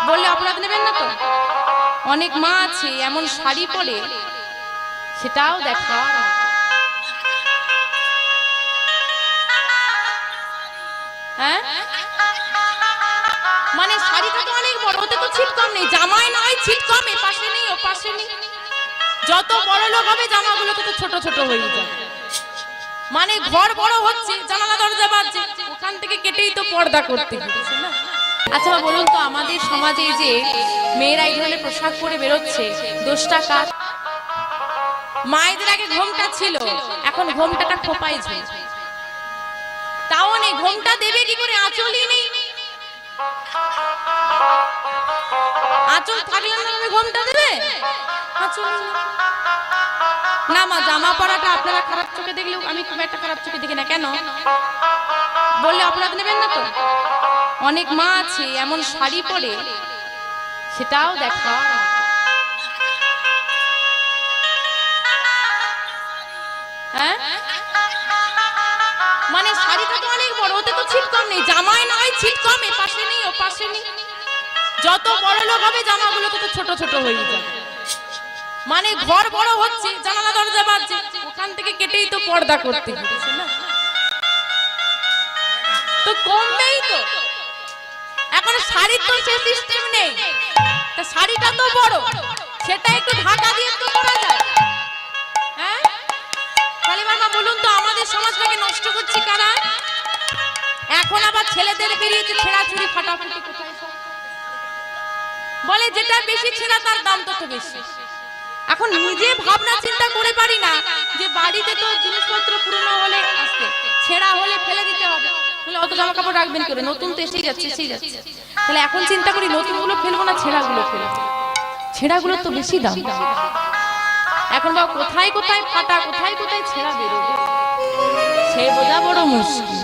বললে অপরাধ নেবেন না তো? অনেক মা আছে এমন শাড়ি পরে, সেটাও দেখা। হ্যাঁ, মানে শাড়িটা তো অনেক বড়, ওতে তো ছিট কম নেই। জামাই নয় ছিট কম, এ পাশে নেই ও পাশে নেই। যত বড় লোক হবে জামাগুলো তো ছোট ছোট হয়ে যাবে। মানে ঘর বড় হচ্ছে, জানালা দরজা বাজছে, ওখান থেকে কেটেই তো পর্দা করতে হচ্ছে না। আচ্ছা বলুন তো, আমাদের সমাজে যে মেয়েরা এই ধরনের পোশাক পরে বেরোচ্ছে, দোষটা কার? মায়েদের আগে ঘোমটা ছিল, এখন ঘোমটাটা খোপায় ঝুলছে। তাও নেই, ঘোমটা দেবে কি করে? আঁচলই নেই। আঁচল থাকলে না তুমি ঘোমটা দেবে? আঁচল না। মা, জামা পরাটা আপনারা খারাপ চোখে দেখলেও আমি খুব একটা খারাপ চোখে দেখি না। কেন বললে অপরাধ নেবেন না তো? অনেক মা আছে এমন শাড়ি পরে, সেটাও দেখা। হ্যাঁ, মানে শাড়িটা তো অনেক বড়, ওতে তো ছিট কম নেই। জামাই নয় ছিট কম, এ পাশে নেই ও পাশে নেই। যত বড় লোক হবে জামাগুলো তো ছোট ছোট হয়ে যাবে। মানে ঘর বড় হচ্ছে, জানালা দরজা বাজছে, ওখান থেকে কেটেই তো পর্দা করতে হচ্ছে না। তো কমবেই তো। এখন শাড়ির তো সে সিস্টেম নেই, তা শাড়িটা তো বড়, সেটা একটু ঢাকা দিয়ে তো করা যায়। হ্যাঁ, কালিমার মা বলুন তো, আমাদের সমাজটাকে নষ্ট করছে কারা? এখন আবার ছেলেদের বেরিয়েছে ছেঁড়াছুড়ি ফাটাফাটি। কোথায় বলে যেটা বেশি ছেঁড়া তার দাম তত বেশি। এখন নিজে ভাবনা চিন্তা করে পারি না যে বাড়িতে তো জিনিসপত্র পুরনো হলে আসতে, ছেঁড়া হলে ফেলে দিতে হবে, তাহলে অত জামা কাপড় রাখবেন কি করে? নতুন তো এসেই যাচ্ছে এসেই যাচ্ছে। তাহলে এখন চিন্তা করি নতুনগুলো ফেলবো না ছেঁড়াগুলো ফেলবো। ছেঁড়াগুলোর তো বেশি দাম। এখন বাবা কোথায় কোথায় ফাটা, কোথায় কোথায় ছেঁড়া বেরোবে, সে বোঝা বড় মুশকিল।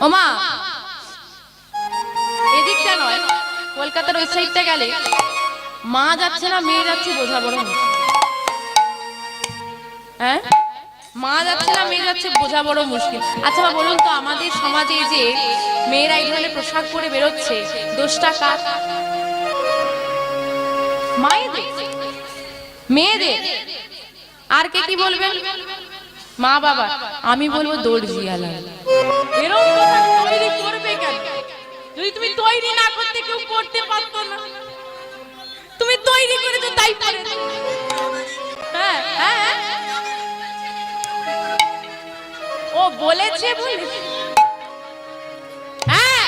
ও মা, এদিকটা নয়, কলকাতার ওই সাইডটা গেলে মা যাচ্ছে না মেয়ে যাচ্ছে বোঝা বড় মুশকিল। হ্যাঁ, মা যাচ্ছে না মেয়ে যাচ্ছে বোঝা বড় মুশকিল। আচ্ছা বলুন তো, আমাদের সমাজে যে মেয়েরা এই ধরনের পোশাক পরে বেরোচ্ছে, দোষটা কার? মায়েদের, মেয়েদের। আর কে কি বলবেন? মা বাবা। আমি বলবো দর্জিয়ালা। এরকম কথা তৈরি করবে কেন? যদি তুমি তৈরি না করতে কেউ করতে পারতো না, তুমি তৈরি করেছো তাই পরে। হ্যাঁ হ্যাঁ, ও বলেছে বলে। হ্যাঁ,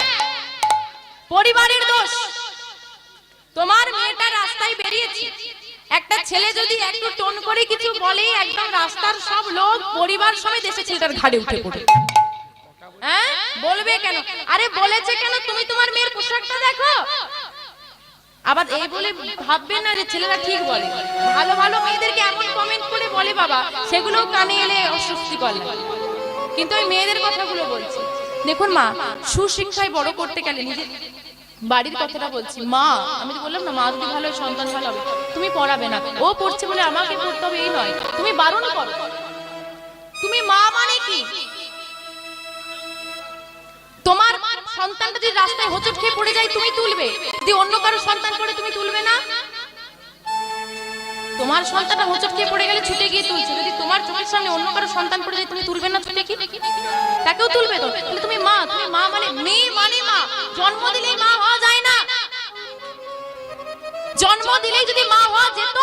পরিবারের দোষ। তোমার মেয়েটা রাস্তায় বেরিয়েছে, একটা ছেলে যদি একটু টোন করে কিছু বলে, একদম রাস্তার সব লোক পরিবার সমেত এসে ছেলেটার ঘাড়ে উঠে পড়ে। হ্যাঁ, বলবে কেন? আরে বলেছে কেন? তুমি তোমার মেয়ের পোশাকটা দেখো। আবার এই বলে ভাববে না যে ছেলেরা ঠিক বলে। ভালো ভালো মেয়েদেরকে এমন কমেন্ট করে বলে বাবা, সেগুলো কানে এলে অস্বস্তি করে। কিন্তু ওই মেয়েদের কথাগুলো বলছি। দেখুন মা, সুশিক্ষায় বড় করতে গেলে নিজে বাড়ির কথাটা বলছি। মা, আমি তো বললাম না, মা যদি ভালো সন্তান ভালো হবে। তুমি পড়াবে না, ও পড়ছে বলে আমাকে পড়তে হবে এই নয়, তুমি বারণ করো। তুমি মা মানে কি? তোমার সন্তানটা যদি রাস্তায় হোঁচট খেয়ে পড়ে যায় তুমি তুলবে, যদি অন্য কারো সন্তান পড়ে তুমি তুলবে না? তোমার সন্তানটা হোঁচট খেয়ে পড়ে গেলে ছুটে গিয়ে তুলছে, যদি তোমার চোখের সামনে অন্য কারো সন্তান পড়ে যায় তুমি তুলবে না ছুটে কি? তাকেও তুলবে তো। তাহলে তুমি মা, তুমি মা মানে মেয়ে মানে মা। জন্ম দিলেই মা হওয়া যায় না। জন্ম দিলেই যদি মা হওয়া যেত,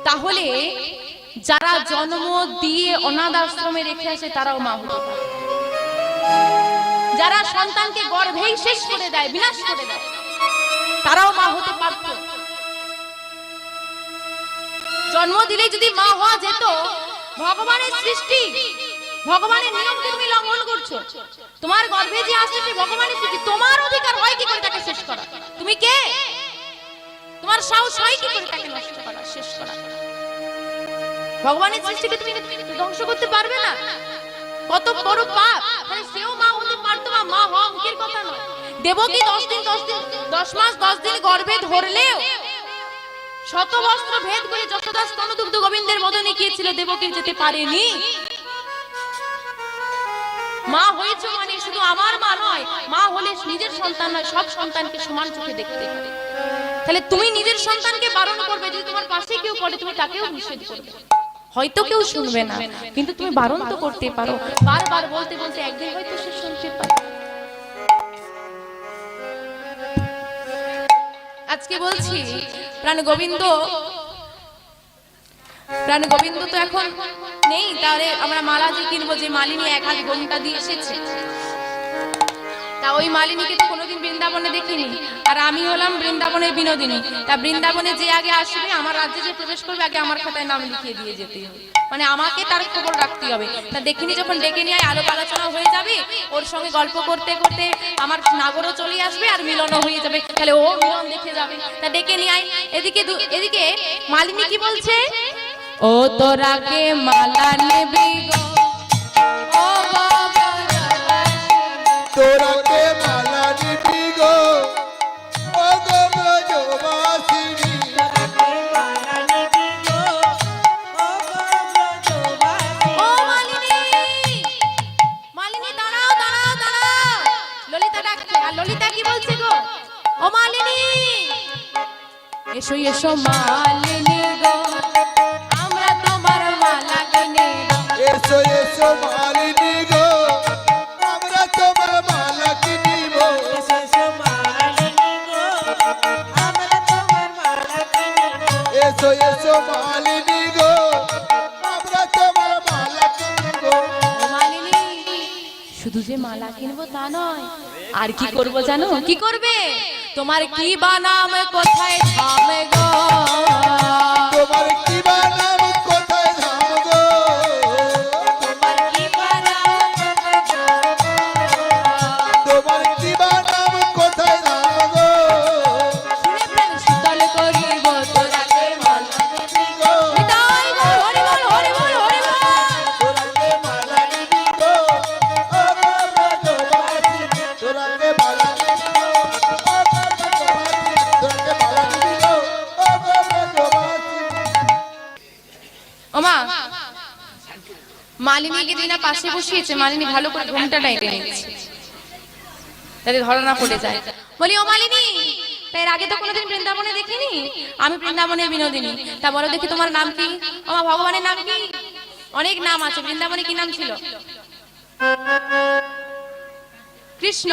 তাহলে যারা জন্ম দিয়ে অনাথ আশ্রমে রেখে আসে তারাও মা হতো। যারা সন্তানকে গর্ভেই শেষ করে দেয়, বিনাশ করে দেয়, তারাও মা হতে পারত। জন্ম দিলেই যদি মা হওয়া যেত, ভগবানের সৃষ্টি, ভগবানের নিয়মকে তুমি লঙ্ঘন করছো। তোমার গর্ভে যে আসছে সে ভগবানের সৃষ্টি, তোমার অধিকার হয় কি করে তাকে শেষ করা? তুমি কে? তোমার সাহস হয় কি করে তাকে নষ্ট করা, শেষ করা? ভগবানের সৃষ্টিকে তুমি ধ্বংস করতে পারবে না। কত বড় পাপ! মানে সেও মা হতে পারতো, মা হওয়া মুখের কথা নয়। দেবকী 10 মাস 10 দিন গর্ভে ধরলেও শত বস্ত্র ভেদ করে যশোদা স্তনদুগ্ধ গোবিন্দের মদনে গিয়েছিল, দেবকী যেতে পারেনি। মা হয়েছে মানে শুধু আমার মা নয়, মা হলে নিজের সন্তান নয়, সব সন্তানকে সমান চোখে দেখতে পারে। তাহলে তুমি নিজের সন্তানকে বারণ করবে, যদি তোমার পাশে কেউ করে তুমি তাকেও নিষেধ করবে। হয়তো কেউ শুনবে না, কিন্তু তুমি বারণ তো করতে পারো। বারবার বলতে বলতে একদিন হয়তো সে শুনতে পারে। আজকে বলছি প্রাণ গোবিন্দ তো এখন নেই, তাহলে আমরা মালা যে কিনবো, যে মালিনী এক হাত ঘোমটা দিয়ে এসেছে, তা ওই মালিনীকে তো কোনোদিন বৃন্দাবনে দেখিনি, আর আমি হলাম বৃন্দাবনের বিনোদিনী। তা বৃন্দাবনে যে আগে আসবে, আমার রাজ্যে যে প্রবেশ করবে, আগে আমার খাতায় নাম লিখিয়ে দিয়ে যেতে হবে, মানে আমাকে তার খবর রাখতে হবে। তা দেখিনি যখন ডেকে নিয়ে আলোক আলোচনা হয়ে যাবে, ওর সঙ্গে গল্প করতে করতে আমার নাগরও চলে আসবে আর মিলনও হয়ে যাবে, তাহলে ও মিলন দেখে যাবে। তা ডেকে নিয়ে আয়। এদিকে মালিনী কি বলছে, ও তোরাকে মালা নেবি গো, ও তোরাকে মালা নিবি গো, ও গো ব্রজবাসিনী। ও মালিনী দাঁড়াও দাঁড়াও দাঁড়াও। ললিতা ডাকছে, আর ললিতা কি বলছে গো, ও মালিনী এসো এসো মালিনী গো, আমরা তোমার মালা কিনে দেব। এসো এসো মালিনী গো, আমরা তোমার মালা কিনিব। এসো এসো মালিনী গো, আমরা তোমার মালা কিনিব। ও মালিনী, শুধু যে মালা কিনবো তা নয়, আর কি করব জানো? কি করবে? তোমার কি বানাম কোথায় ধামে গো, তোমার কি বানাম কোথায় ধাম গো, তোমার কি বানাম, তোমার কি বানাম কোথায় ধাম গো। শুনে প্রাণ শীতল করিব তোরাকে মালা নিবি গো, বিদায় গো, হরি বল হরি বল হরি বল। তোরাকে মালা নিবি গো, ও গো ব্রজবাসিনী। তোরাকে মালা নিবি গো, ও গো ব্রজবাসিনী। তোরাকে মালা নিবি গো, ও গো ব্রজবাসিনী। ওমা, মালিনীকে দিনা পাশে বসিয়েছে, মালিনী ভালো করে ঘুমটাটা এঁটে নিচ্ছে যাতে ধরা না পড়ে যায়। বলি ও মালিনী, তাই এর আগে তো কোনোদিন বৃন্দাবনে দেখিনি, আমি বৃন্দাবনের বিনোদিনী। তা বলো দেখি তোমার নাম কি? ওমা, ভগবানের নাম কি? অনেক নাম আছে, বৃন্দাবনে কি নাম ছিল? কৃষ্ণ।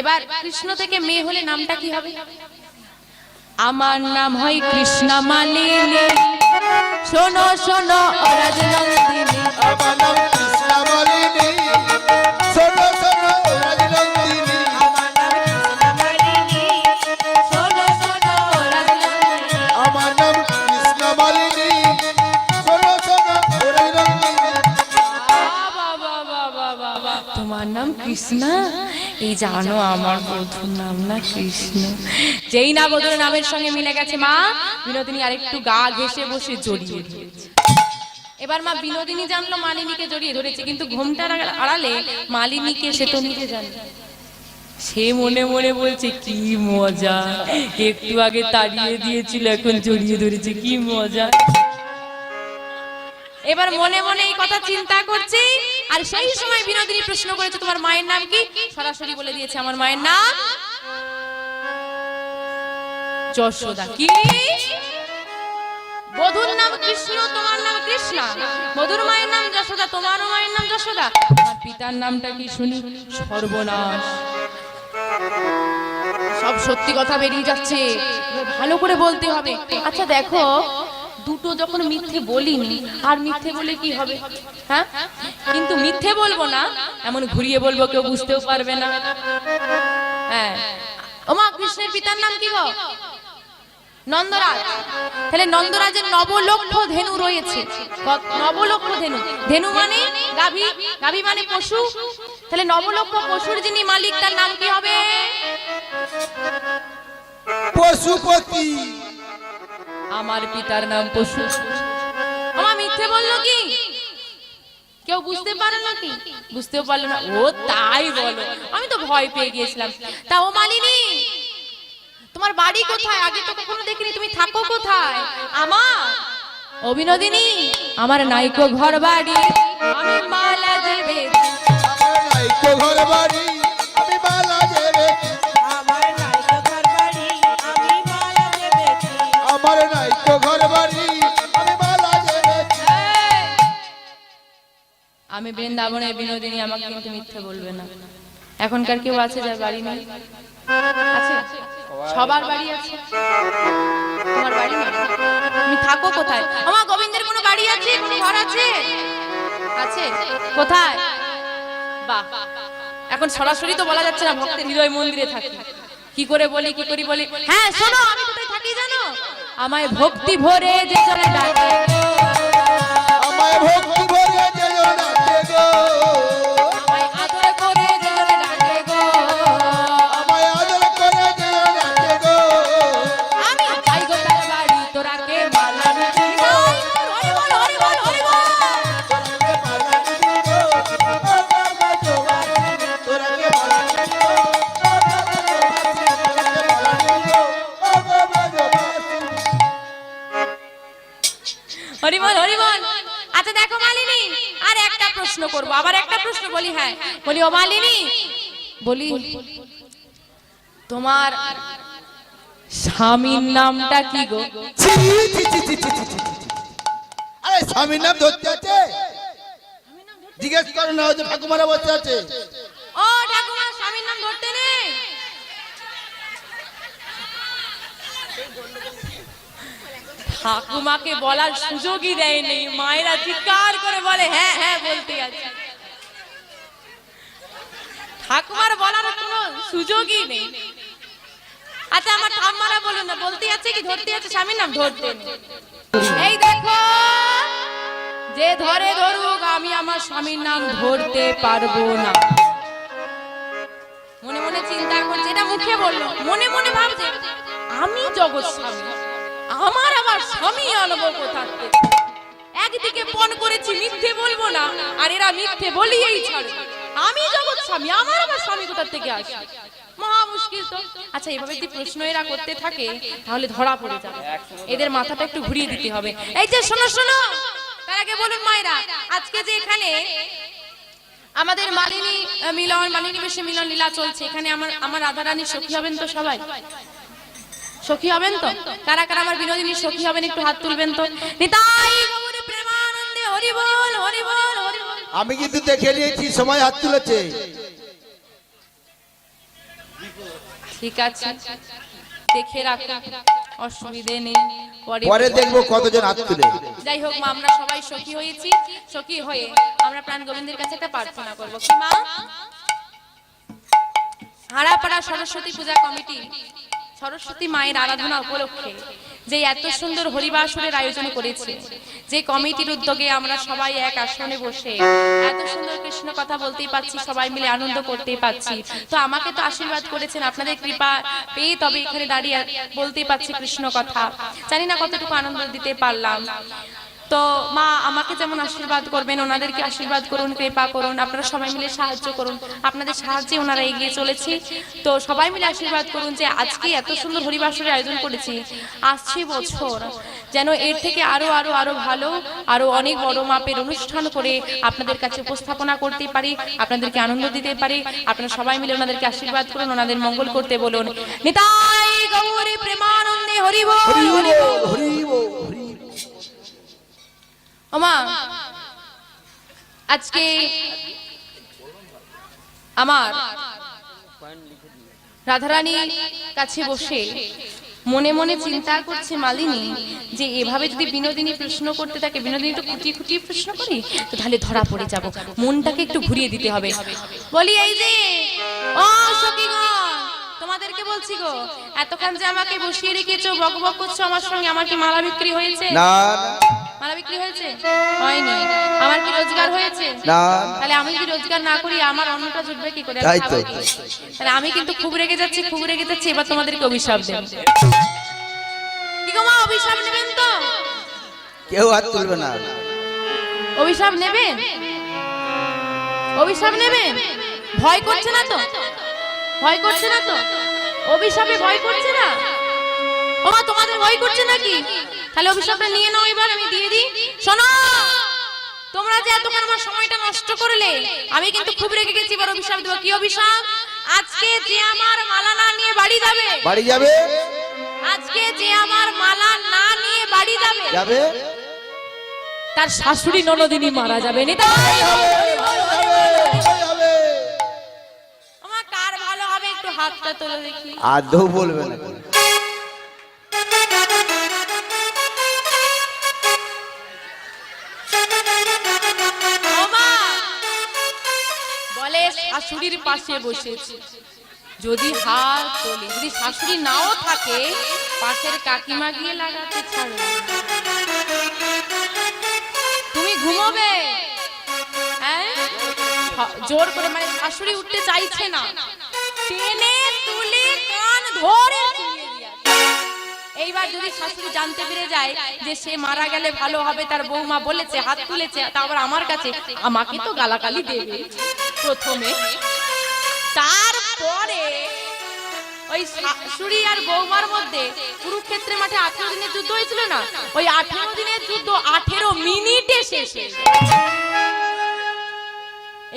এবার কৃষ্ণ থেকে মেয়ে হলে নামটা কি হবে? আমার নাম হয় কৃষ্ণ মালিনী, শোনো শোনো ও রাজনন্দিনী। আমার নাম কৃষ্ণ মালিনী, শোনো শোনো ও রাজনন্দিনী। শোনো শোনো ও রাজনন্দিনী। আমার নাম কৃষ্ণ মালিনী, শোনো শোনো ও রাজনন্দিনী। তোমার নাম কৃষ্ণ? এই জানো আমার বধূর নাম না কৃষ্ণ। যেই না বধূর নামের সঙ্গে মিলে গেছে, মা বিনোদিনী আরেকটু গা ঘেঁষে বসে জড়িয়ে ধরেছে। এবার মা বিনোদিনী জানলো মালিনীকে জড়িয়ে ধরেছে, কিন্তু ঘুমটার আড়ালে মালিনীকে সে তো নিজে জানলো। সে মনে মনে বলছে কি মজা, একটু আগে তাড়িয়ে দিয়েছিল এখন জড়িয়ে ধরেছে, কি মজা। এবার মনে মনে এই কথা চিন্তা করছে, আর সেই সময় বিনোদিনী প্রশ্ন করেছে তোমার মায়ের নাম কি? সরাসরি বলে দিয়েছে আমার মায়ের নাম যশোদা। কি বধূর নাম কৃষ্ণ, তোমার নাম কৃষ্ণা, বধূর মায়ের নাম যশোদা, তোমারও মায়ের নাম যশোদা, আমার পিতার নামটা কি শুনি? সর্বনাশ। সব সত্যি কথা বেরিয়ে যাচ্ছে, ভালো করে বলতে হবে। আচ্ছা দেখো, দুটো যখন মিথ্যে বলিনি, আর মিথ্যে বলে কি হবে? হ্যাঁ, কিন্তু মিথ্যে বলবো না, এমন ঘুরিয়ে বলবো কেউ বুঝতেও পারবে না। হ্যাঁ, ওমা, কৃষ্ণের পিতার নাম কি গো? নন্দরাজ। তাহলে নন্দরাজের নবলক্ষ ধেনু রয়েছে। নবলক্ষ ধেনু, ধেনু মানে গাভী, গাভী মানে পশু। তাহলে নবলক্ষ পশুর যিনি মালিক তার নাম কি হবে? পশুপতি। আমার পিতার নাম পশু। আমার মিথ্যে বললো কি? কেউ বুঝতে পারলো নাকি? বুঝতেও পারলো না। ও তাই বলো, আমি তো ভয় পেয়ে গিয়েছিলাম। তা ও মালিনী, তোমার বাড়ি কোথায়? আগে তো কখনো দেখিনি, তুমি থাকো কোথায়? আমার অবিনোদিনী, আমার নাইকো ঘর বাড়ি, আমি মালা দেবে। তো ঘর বাড়ি আমি মালা জেবেছি আমার নাই তো ঘর বাড়ি আমি মালা জেবেছি আমার নাই তো ঘর বাড়ি আমি মালা জেবেছি আমি বৃন্দাবনের বিনোদিনী, আমাকে কিন্তু মিথ্যে বলবে না। এখনকার কেউ আছে যার বাড়ি নেই? আছে? সবার বাড়ি আছে? তোমার বাড়ি নেই? তুমি থাকো কোথায়? আমার গোবিন্দের কোনো বাড়ি আছে, কোনো ঘর আছে? আছে? কোথায়? বাহ, এখন সরাসরি তো বলা যাচ্ছে না, ভক্তের হৃদয় মন্দিরে থাকি। কি করে বলি, কি করে বলি? হ্যাঁ শোনো, আমি কোথায় থাকি জানো? আমায় ভক্তি ভরে যে জনে ডাকে, আমায় ভক্তি ভরে যেও ডাকে গো আমায় আদর করে যে জনে ডাকে গো, আমায় আদর করে যেও ডাকে গো আমি যাই গো তার বাড়ি, তোরা কে মালা দিবি গো? হরি বল, হরি বল, হরি বল। তোরাকে মালা দিবি গো ও বাবা জোবাসি তোরাকে মালা দিবি গো ও বাবা জোবাসি তোরাকে মালা দিবি গো ও বাবা জোবাসি হরি বল, হরি বল। আচ্ছা দেখো মালিনী, আর একটা প্রশ্ন করব, আবার একটা প্রশ্ন বলি। হ্যাঁ বলি, ও মালিনী বলি, তোমার স্বামীর নামটা কি গো? ছি ছি ছি ছি ছি ছি ছি। আরে স্বামীর নাম ধরতে আছে? জিজ্ঞেস করো না, হয়তো ঠাকুমারা বসে আছে। ও ঠাকুমা, স্বামীর নাম ধরতে নেই? ঠাকুমাকে বলার সুযোগই দেয়নি, মায়েরা চিৎকার করে বলে হ্যাঁ হ্যাঁ বলতে আছে। ঠাকুমার বলার কোনো সুযোগই নেই। আচ্ছা আমার ঠাম্মারা বলুন না, বলতে আছে কি ধরতে আছে? স্বামীর নাম ধরতে নেই। এই দেখো, যে ধরে ধরুক, আমি আমার স্বামীর নাম ধরতে পারবো না। মনে মনে চিন্তা করছে, এটা মুখে বললো, মনে মনে ভাবছে আমি জগৎ স্বামী, আমার আবার স্বামী আনবো কোথা থেকে? একদিকে পণ করেছি মিথ্যে বলবো না, আর এরা মিথ্যে বলিয়েই ছাড়বে। আমি জগৎ স্বামী, আমার আবার স্বামী কোথা থেকে আসে? মহা মুশকিল তো। আচ্ছা এভাবে যদি প্রশ্ন এরা করতে থাকে তাহলে ধরা পড়ে যাবে, এদের মাথাটা একটু ঘুরিয়ে দিতে হবে। এই যে শোনো শোনো, তার আগে বলুন মায়েরা, আজকে যে এখানে আমাদের মালিনী মিলন, মালিনী বেশে মিলন লীলা চলছে, এখানে আমার রাধারানী সখী হবেন তো? সবাই সখী হবেন তো? কারা কারা আমার বিনোদিনীর সখী হবেন একটু হাত তুলবেন তো। নিতাই গৌর প্রেমানন্দে হরি বল, হরি বল, হরি বল। আমি কিন্তু দেখে নিয়েছি, সময় হাত তুলেছে। ঠিক আছে, দেখে রাখো, অসুবিধে নেই, পরে দেখবো কতজন হাত তুলে। যাই হোক মা, আমরা সবাই সখী হয়েছি, সখী হয়ে আমরা প্রাণ গোবিন্দের কাছে একটা প্রার্থনা করবো। কি মা? হারাপাড়া সরস্বতী পূজা কমিটি সরস্বতী মায়ের আরাধনা উপলক্ষে যে এত সুন্দর হরিবাসরের আয়োজন করেছে, যে কমিটির উদ্যোগে আমরা সবাই এক আসনে বসে এত সুন্দর কৃষ্ণ কথা বলতেই পাচ্ছি, সবাই মিলে আনন্দ করতেই পাচ্ছি। তো আমাকে তো আশীর্বাদ করেছেন, আপনাদের কৃপা পেয়ে তবে এখানে দাঁড়িয়ে বলতেই পাচ্ছি কৃষ্ণ কথা। জানি না কতটুকু আনন্দ দিতে পারলাম। তো মা আমাকে যেমন আশীর্বাদ করবেন, ওনাদেরকে আশীর্বাদ করুন, কৃপা করুন, আপনারা সবাই মিলে সাহায্য করুন, আপনাদের সাহায্যে ওনারা এগিয়ে চলেছি। তো সবাই মিলে আশীর্বাদ করুন যে আজকে এত সুন্দর হরিবাসরের আয়োজন করেছি, আসছে বছর যেন এর থেকে আরো আরো আরো ভালো, আরো অনেক বড় মাপের অনুষ্ঠান করে আপনাদের কাছে উপস্থাপনা করতে পারি, আপনাদেরকে আনন্দ দিতে পারি। আপনারা সবাই মিলে ওনাদেরকে আশীর্বাদ করুন, ওনাদের মঙ্গল করতে বলুন। নিতাই গৌরী প্রেমানন্দে হরি বল, হরি বল, হরি বল, হরি। ওমা আজকে আমার রাধারানীর কাছে বসে মনে মনে চিন্তা করছে মালিনী, যে এভাবে যদি বিনোদিনী প্রশ্ন করতে থাকে, বিনোদিনী তো খুঁটিয়ে খুঁটিয়ে প্রশ্ন করি, তো তাহলে ধরা পড়ে যাব, মনটাকে একটু ঘুরিয়ে দিতে হবে। বলি এই যে ও সখীগণ, তোমাদেরকে বলছি গো, এতক্ষণ যে আমাকে বসিয়ে রেখেছো, বকবক করছো আমার সঙ্গে, আমার কি মালা বিক্রি হয়েছে? না মালা বিক্রি হয়েছে? হয়নি। আমার কি রোজগার হয়েছে? না। তাহলে আমি যদি রোজগার না করি আমার অন্নটা জুটবে কি করে? তাই তো। তাহলে আমি কিন্তু খুব রেগে যাচ্ছি, খুব রেগে যাচ্ছি। এবার তোমাদেরকে অভিশাপ দেব। কি গো মা, অভিশাপ নেবেন তো? কেউ হাত তুলবে না। অভিশাপ নেবেন? অভিশাপ নেবেন? ভয় করছে না তো? ভয় করছে না তো? অভিশাপে ভয় করছে না? ও মা, তোমাদের ভয় করছে নাকি? তাহলে অভিশাপটা নিয়ে নাও, এবার আমি দিয়ে দিই। শোনো, তোমরা যে এতক্ষণ আমার সময়টা নষ্ট করলে, আমি কিন্তু খুব রেগে গেছি। এবার অভিশাপ দেবো। কি অভিশাপ? আজকে যে আমার মালা না নিয়ে বাড়ি যাবে, বাড়ি যাবে, আজকে যে আমার মালা না নিয়ে বাড়ি যাবে, যাবে, তার শাশুড়ি ননদিনী মারা যাবে। আমার কার ভালো হবে একটু হাতটা তুলে দেখি। আদৌ বলবে না। ওমা বলে শাশুড়ির পাশে বসেছে, যদি হাত তোলে, যদি শাশুড়ি নাও থাকে, পাশের কাকিমা গিয়ে লাগাতে ছাড়বে। তুমি ঘুমোবে, হ্যাঁ, জোর করে, মানে শাশুড়ি উঠতে চাইছে না, টেনে তুলে কান ধরে শুইয়ে দিয়েছে। এইবার যদি শাশুড়ি জানতে পেরে যায় যে সে মারা গেলে ভালো হবে, তার বৌমা বলেছে, হাত তুলেছে, তারপর আমার কাছে, আমাকে তো গালাগালি দেবে প্রথমে, তারপরে ওই শাশুড়ি আর বৌমার মধ্যে কুরুক্ষেত্রের মাঠে 18 দিনের যুদ্ধ হয়েছিল না, ওই 18 দিনের যুদ্ধ 18 মিনিটে শেষ।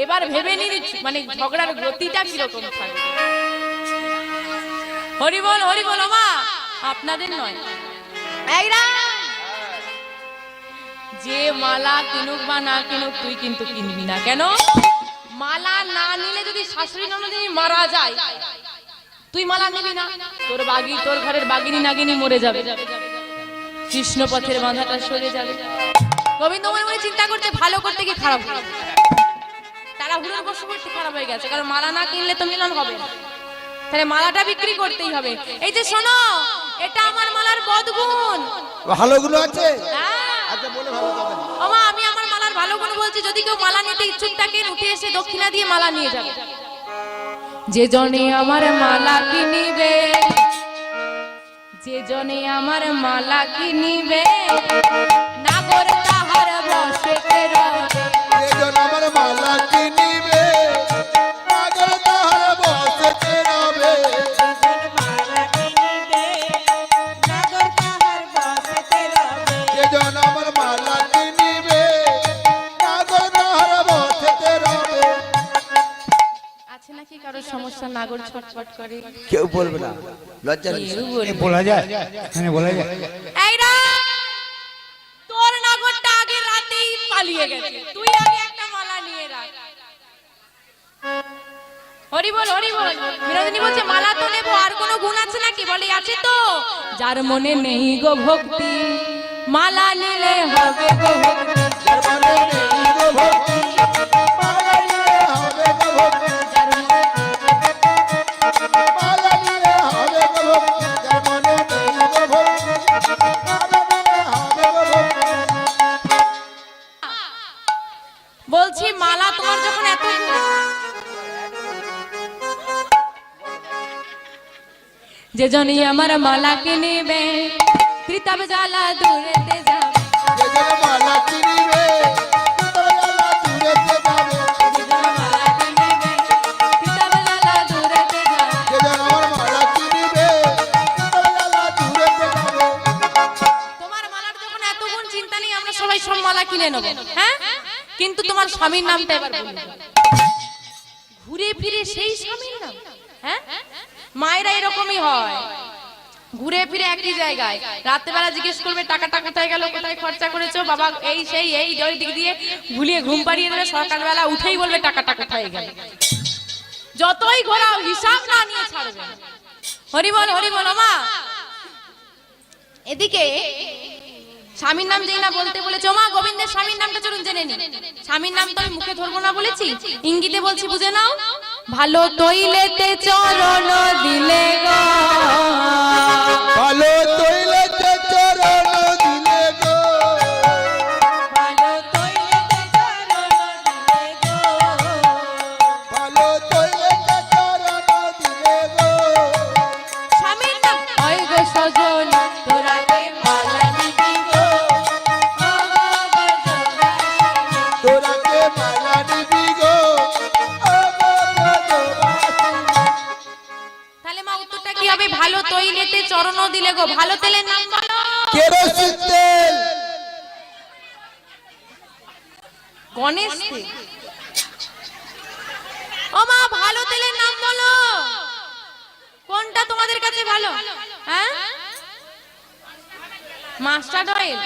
এবার ভেবে নিন মানে ঝগড়ার গতিটা কিরকম থাকবে। হরি বল, হরি বল। মা আপনাদের নয়, যে মালা কিনুক বা না কিনুক, তুই কিন্তু কিনবি না। কেন? মালা না নিলে যদি শাশুড়ি ননদিনী মারা যায়, তুই মালা নিবি না, তোর বাগি, তোর ঘরের বাগিনী নাগিনী মরে যাবে, কৃষ্ণ পথের বাঁধাটা সরে যাবে। গোবিন্দ মনে মনে চিন্তা করছে, ভালো করতে গিয়ে খারাপ হয়ে গেছে। তারা হুড়োর বশবর্তী খারাপ হয়ে গেছে, কারণ মালা না কিনলে তো মিলন হবে না, তাহলে মালাটা বিক্রি করতেই হবে। এই যে শোনো, এটা আমার মালার বদগুণ, ভালো গুলো আছে। হ্যাঁ, আচ্ছা বলে ভালো যাবে না। ওমা আমি আমার মালার ভালো গুণ বলছি। যদি কেউ মালা নিতে ইচ্ছুক থাকেন, উঠে এসে দক্ষিণা দিয়ে মালা নিয়ে যাবে। যে জনে আমার মালা কিনিবে, যে জনে আমার মালা কিনিবে, নাগর তাহার বসে রবে। যেজন আমার মালা কিনিবে, নাগর তাহার বসে রবে। যেজন মালা কিনিবে, নাগর তাহার বসেতে রবে। যেজন আমার মালা কিনিবে, নাগর তাহার বসে রবে। আছে নাকি কারোর সমস্যা, নাগর ছটফট করে? কেউ বলবে না, লজ্জা নেই। কেউ বলবে না। বলা যায়, হ্যাঁ বলা যায়। এই রা, তোর নাগরটা আগে রাতেই পালিয়ে গেছে, তুই আগে একটা মালা নিয়ে রাখ। হরি বল, হরি বল। বিনোদিনী বলছে, মালা তো নেবো, আর কোনো গুণ আছে নাকি? বলে আছে তো। যার মনে নেই গো ভক্তি, মালা নিলে হবে গো ভক্তি। যার মনে নেই গো ভক্তি, মালা নিলে হবে গো ভক্তি। যার মনে মালা নিলে হবে গো ভক্তি। যার মনে নেই গো ভক্তি, মালা নিলে হবে গো ভক্তি। বলছি, মালা তোমার যখন এত গুণ, যে জনি আমার মালা কিনিবে, কৃতাব জ্বালা দূরেতে যাবে। যেজন মালা কিনিবে, তারা দূরেতে যাবে। যেজন মালা কিনিবে, কৃতাব জ্বালা দূরেতে যাবে। যেজন আমার মালা কিনিবে, তারা দূরেতে যাবে। তোমার মালার যখন এত গুণ, চিন্তা নেই, আমরা সবাই সব মালা কিনে নেব, হ্যাঁ? কিন্তু তোমার স্বামীর নামটা এবার বলে দাও। ঘুরে ফিরে সেই স্বামীর নাম, হ্যাঁ? মায়েরা এরকমই হয়, ঘুরে ফিরে একই জায়গায়। রাত্রেবেলা জিজ্ঞেস করবে টাকাটা কোথায় গেল, কোথায় খরচা করেছো বাবা, এই সেই এই ওই দিক দিয়ে ভুলিয়ে ঘুম পাড়িয়ে দেবে। সকালবেলা উঠেই বলবে টাকাটা কোথায় গেল। যতই ঘোরাও হিসাব না নিয়ে ছাড়বে। হরি বল, হরি বল। মা এদিকে স্বামীর নাম যেই না বলতে বলেছে, মা গোবিন্দের স্বামীর নামটা চলুন জেনে নি। স্বামীর নাম তো আমি মুখে ধরবো না বলেছি, ইঙ্গিতে বলছি, বুঝে নাও। ভালো তৈলেতে চরণ দিলে গো, ভালো তৈলেতে চরণ দিলে গো, ভালো তৈলেতে চরণ দিলে গো। ভালো তৈলেতে চরণ দিলে গো। স্বামীর নাম হয় গো সজন, তোরাকে মালা নিবি গো, ও গো ব্রজবাসিনী। তোরাকে মালা নিবি গো, ও গো ব্রজবাসিনী। তাহলে মা উত্তরটা কি হবে? ভালো তৈলেতে চরণ দিলে গো। ভালো তেলের নাম বলো। কেরোসিন তেল। গণেশ তেল। ও মা, ভালো তেলের নাম বলো, কোনটা তোমাদের কাছে ভালো? হ্যাঁ, মাস্টার্ড অয়েল।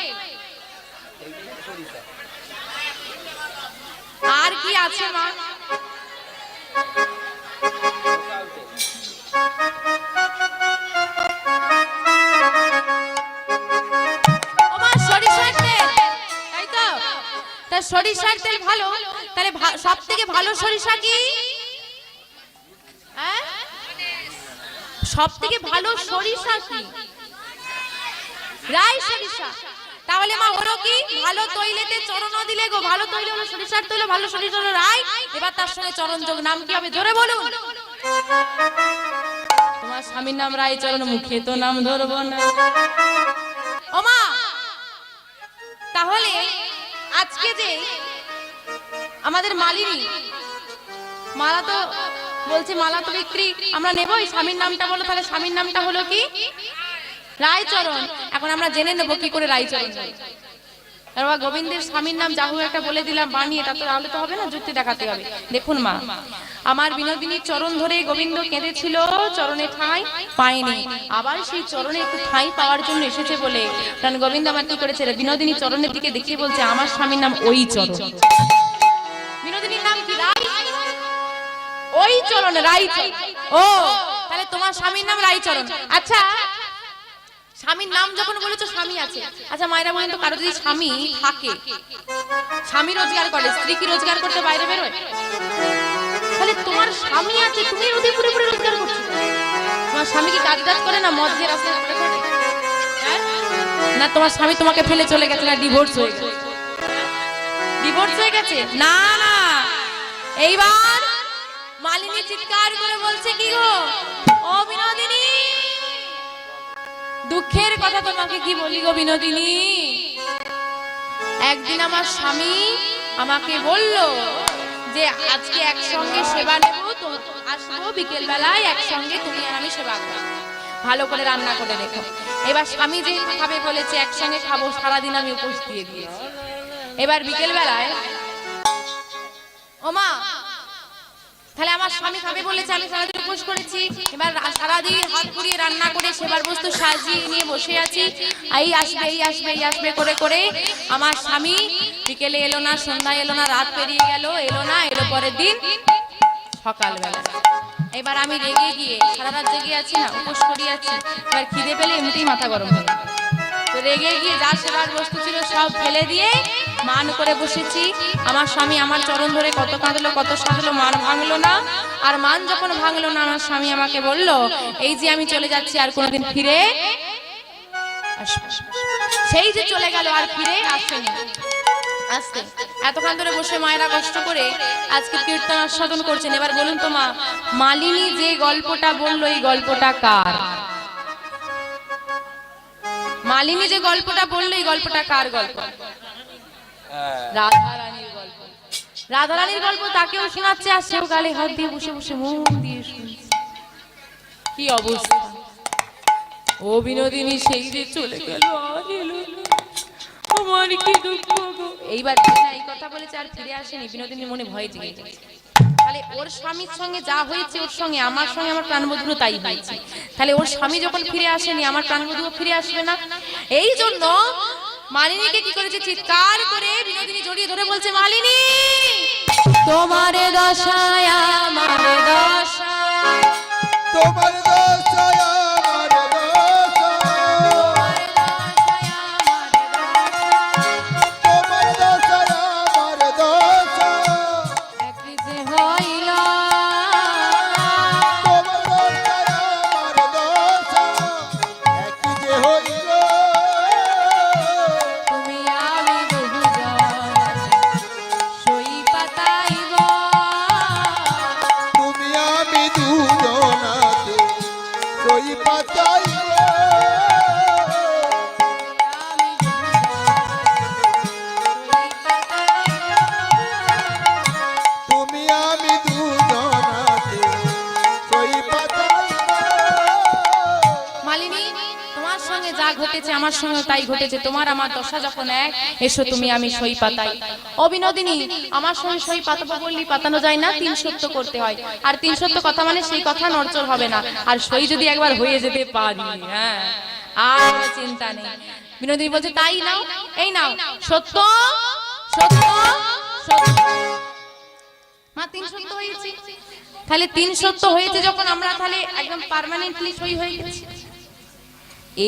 আর কি আছে মা? ও মা, সরিষার তেল, তাই তো? তা সরিষার তেল ভালো, তাহলে সব থেকে ভালো সরিষা কি? সব থেকে ভালো সরিষা কি? রাই সরিষা। তাহলে মা হলো কি? ভালো তৈলেতে চরণ দিলে গো, ভালো তৈল হলো সরিষার তৈল, ভালো সরিষা হলো রাই। এবার তার সঙ্গে চরণ যোগ, নাম কি হবে? জোরে বলুন। তোমার স্বামীর নাম রাই চরণ, মুখে তো নাম ধরবো না। ও মা, তাহলে আজকে যে আমাদের মালিনী মালা, তো বলছি মালা তো বিক্রি আমরা নেবই, স্বামীর নামটা বলো। তাহলে স্বামীর নামটা হলো কি? রায়চরণ। এখন আমরা জেনে নেবো কি করে রায়চরণ। বাবা গোবিন্দের স্বামীর নাম যাহু একটা বলে দিলাম বানিয়ে, এটা তো তাহলে তো হবে না, যুক্তি দেখাতে হবে। দেখুন মা, আমার বিনোদিনীর চরণ ধরে গোবিন্দ কেঁদেছিল, চরণে ঠাঁই পায়নি, আবার সেই চরণে একটু ঠাঁই পাওয়ার জন্য এসেছে বলে কারণ গোবিন্দ আমার কি করেছে, বিনোদিনী চরণের দিকে দেখিয়ে বলছে আমার স্বামীর নাম ওই চরণ। বিনোদিনীর নাম কি? রাই। ওই চরণ, রাইচরণ। ও, তাহলে তোমার স্বামীর নাম রাইচরণ। আচ্ছা, স্বামীর নাম যখন বলেছো স্বামী আছে, আচ্ছা মায়েরা বলেন তো, কারো যদি স্বামী থাকে, স্বামী রোজগার করে, স্ত্রী কি রোজগার করতে বাইরে বেরোয়? তাহলে তোমার স্বামী আছে, তুমি পুরো পুরো রোজগার করছো। তোমার স্বামী কি কাজ টাজ করে না? মদ দিয়ে রাস্তায় ঘুরে ঘুরে? না, তোমার স্বামী তোমাকে ফেলে চলে গেছে, না ডিভোর্স হয়ে গেছে? ডিভোর্স হয়ে গেছে? না না, এইবার মালিনী চিৎকার করে বলছে কি গো, ও বিনোদিনী, দুঃখের কথা তোমাকে কি বলি গো বিনোদিনী। একদিন আমার স্বামী আমাকে বলল যে আজকে একসঙ্গে সেবা নেব, তো আসবো বিকেল বেলায়, একসঙ্গে তুমি আর আমি সেবা করবো, ভালো করে রান্না করে রেখো। এবার স্বামী যেহেতু খাবে বলেছে, একসঙ্গে খাবো, সারাদিন আমি উপোস দিয়ে দিয়েছি। এবার বিকেল বেলায়, ও মা, তাহলে আমার স্বামী খাবে বলেছে, আমি সারাদিন উপোস করেছি, এবার সারাদিন হাত পুড়িয়ে রান্না করে সেবার বস্তু সাজিয়ে নিয়ে বসে আছি, এই আসবে এই আসবে এই আসবে করে করে আমার স্বামী বিকেলে এলো না, সন্ধ্যা এলো না, রাত পেরিয়ে গেল, এলো না, এলো পরের দিন সকালবেলা। এবার আমি রেগে গিয়ে, সারা রাত জেগে আছি না, উপোস করিয়ে আছি, এবার খিদে পেলে এমনিতেই মাথা গরম হয়ে গেল। তো রেগে গিয়ে যা সেবার বস্তু ছিল সব ফেলে দিয়ে মান করে বসেছি। আমার স্বামী আমার চরণ ধরে কত কাঁদলো, কত সাধলো, মান ভাঙলো না। আর মান যখন ভাঙলো না, আমার স্বামী আমাকে বলল, এই যে আমি চলে যাচ্ছি, আর কোনোদিন ফিরে আসবো। সেই যে চলে গেল, আর ফিরে আসেনি। আজকে এতক্ষণ ধরে বসে মায়েরা কষ্ট করে আজকে কীর্তন আস্বাদন করছেন। এবার বলুন তো মা, মালিনী যে গল্পটা বললো, এই গল্পটা কার? মালিনী যে গল্পটা বললো, এই গল্পটা কার গল্প? রাধারানীর গল্প। রাধারানীর গল্প তাকেও শোনাচ্ছে, আর সেও গালে হাত দিয়ে বসে বসে মন দিয়ে শুনছে। কি অবস্থা! ও বিনোদিনী সেই যে চলে গেল, আর এলো না, আমার কি দুঃখ গো। এইবার এই কথা বলেছে, আর ফিরে আসেনি। বিনোদিনীর মনে ভয় জেগে গেছে। তাহলে ওর স্বামীর সঙ্গে যা হয়েছে, ওর সঙ্গে আমার সঙ্গে আমার প্রাণবধূরও তাই হয়েছে। তাহলে ওর স্বামী যখন ফিরে আসেনি, আমার প্রাণবধূও ফিরে আসবে না। এই জন্য মালিনীকে কি করেছে, চিৎকার করে বিনোদিনী জড়িয়ে ধরে বলছে, মালিনী তোমার দশায় আমার দশা, তোমার দশায় আমার দশা, তোমার দশায় আমার দশা, একই যে হইল, তোমার দশায় আমার দশা, একই যে হইল, তুমি আমি দুজন সই পাতাইব, তুমি আমি দুজনাতে সই পাতাইব, তুমি আমি দুজনাতে সই পাতাইব। মালিনী তোমার সঙ্গে যা ঘটেছে আমার সঙ্গে তাই ঘটেছে, তোমার আমার দশা যখন এক, এসো তুমি আমি সই পাতাই। ও বিনোদিনী, আমার সঙ্গে সই পাতাবো বললি পাতানো যায় না, 3 সত্য করতে হয়। আর 3 সত্য কথা মানে সেই কথা নড়চড় হবে না। আর সই যদি একবার হয়ে যেতে পারি, হ্যাঁ আর কোনো চিন্তা নেই। বিনোদিনী বলছে তাই নাও, এই নাও সত্য সত্য সত্য। মা 3 সত্য হয়েছে, তাহলে 3 সত্য হয়েছে যখন আমরা তাহলে একদম পার্মানেন্টলি সই হয়ে গেছি।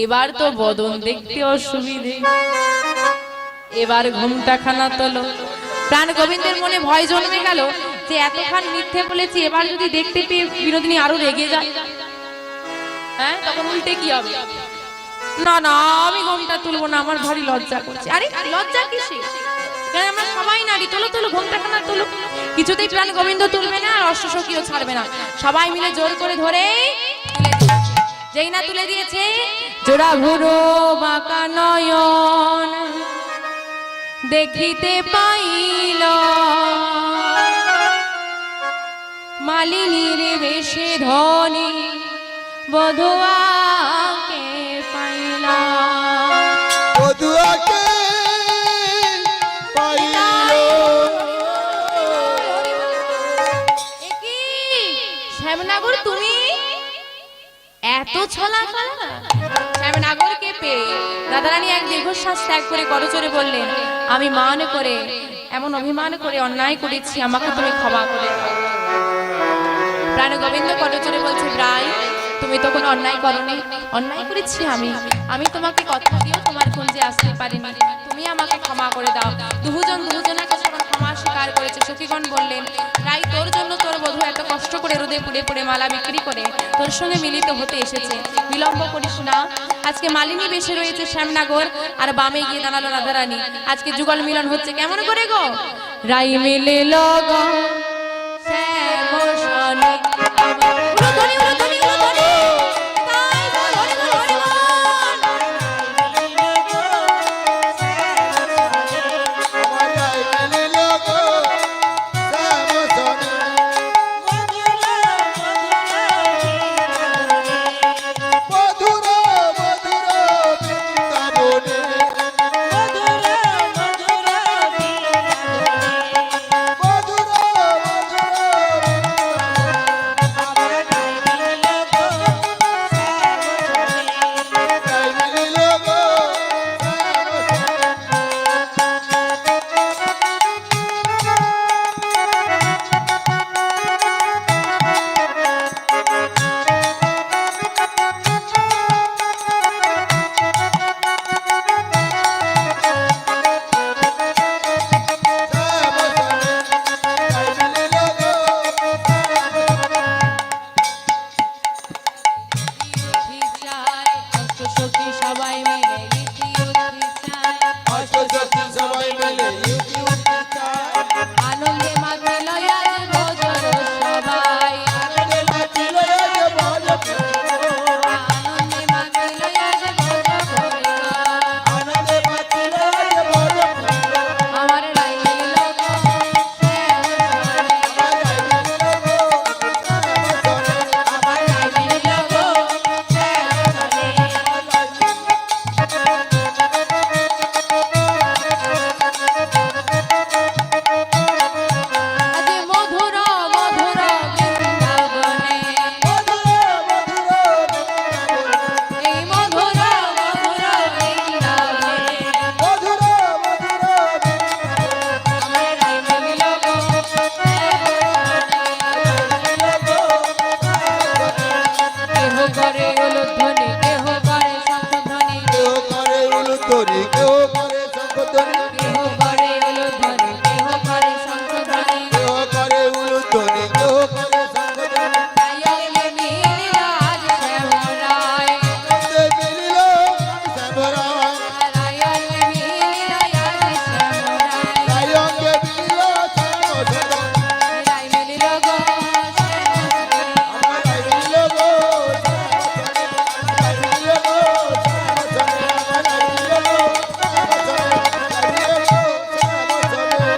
এবার তো বদন দেখতে অসুবিধে, এবার ঘুমটা খানা তোলো। প্রাণ গোবিন্দের মনে ভয় জন্মে গেল যে এতক্ষণ মিথ্যে বলেছি, এবার যদি দেখতে পেয়ে বিনোদিনী আরো রেগে যায়, হ্যাঁ তখন উল্টে কি হবে? না না আমি ঘুমটা তুলবো না, আমার ভারী লজ্জা করছে। আরে লজ্জা কিসে? এখানে আমরা সবাই নারী, তোলো তোলো ঘুমটা খানা তোলো। কিছুতেই প্রাণ গোবিন্দ তুলবে না, আর অশ্বসখীও ছাড়বে না, সবাই মিলে জোর করে ধরে যেই না তুলে দিয়েছে, জোড়া ভুরো বাঁকা নয়ন দেখিতে পাইল, মালিনীর বেশে ধনী বধুয়াকে পাইলা। বধুয়াকে পাইল। একি শ্যামনগর, তুমি এত ছলা খালা? শ্যামনগরকে পেয়ে রাধারানী এক দীর্ঘশ্বাস ত্যাগ করে করজোরে বললেন, আমি মান করে এমন অভিমান করে অন্যায় করেছি, আমাকে তুমি ক্ষমা করে দাও। প্রাণ গোবিন্দ করজোরে বলছে, প্রায় তুমি তো কোনো অন্যায় করনি, অন্যায় করেছি আমি তোমাকে কথা দিও তোমার কুঞ্জে আসতে পারিনি, তুমি আমাকে ক্ষমা করে দাও। দুজনাকে যখন ক্ষমা স্বীকার করেছে, সখীগণ বললেন, প্রায় তোর জন্য তোর বধূ এত কষ্ট করে রোদে পুড়ে পুড়ে মালা বিক্রি করে তোর সঙ্গে মিলিত হতে এসেছে, বিলম্ব করিস না। আজকে মালিনী বেশে রয়েছে শ্যামনগর, আর বামে গিয়ে দাঁড়ালো রাধারানী। আজকে যুগল মিলন হচ্ছে কেমন করে গো? রাই মিলে লগো শ্যাম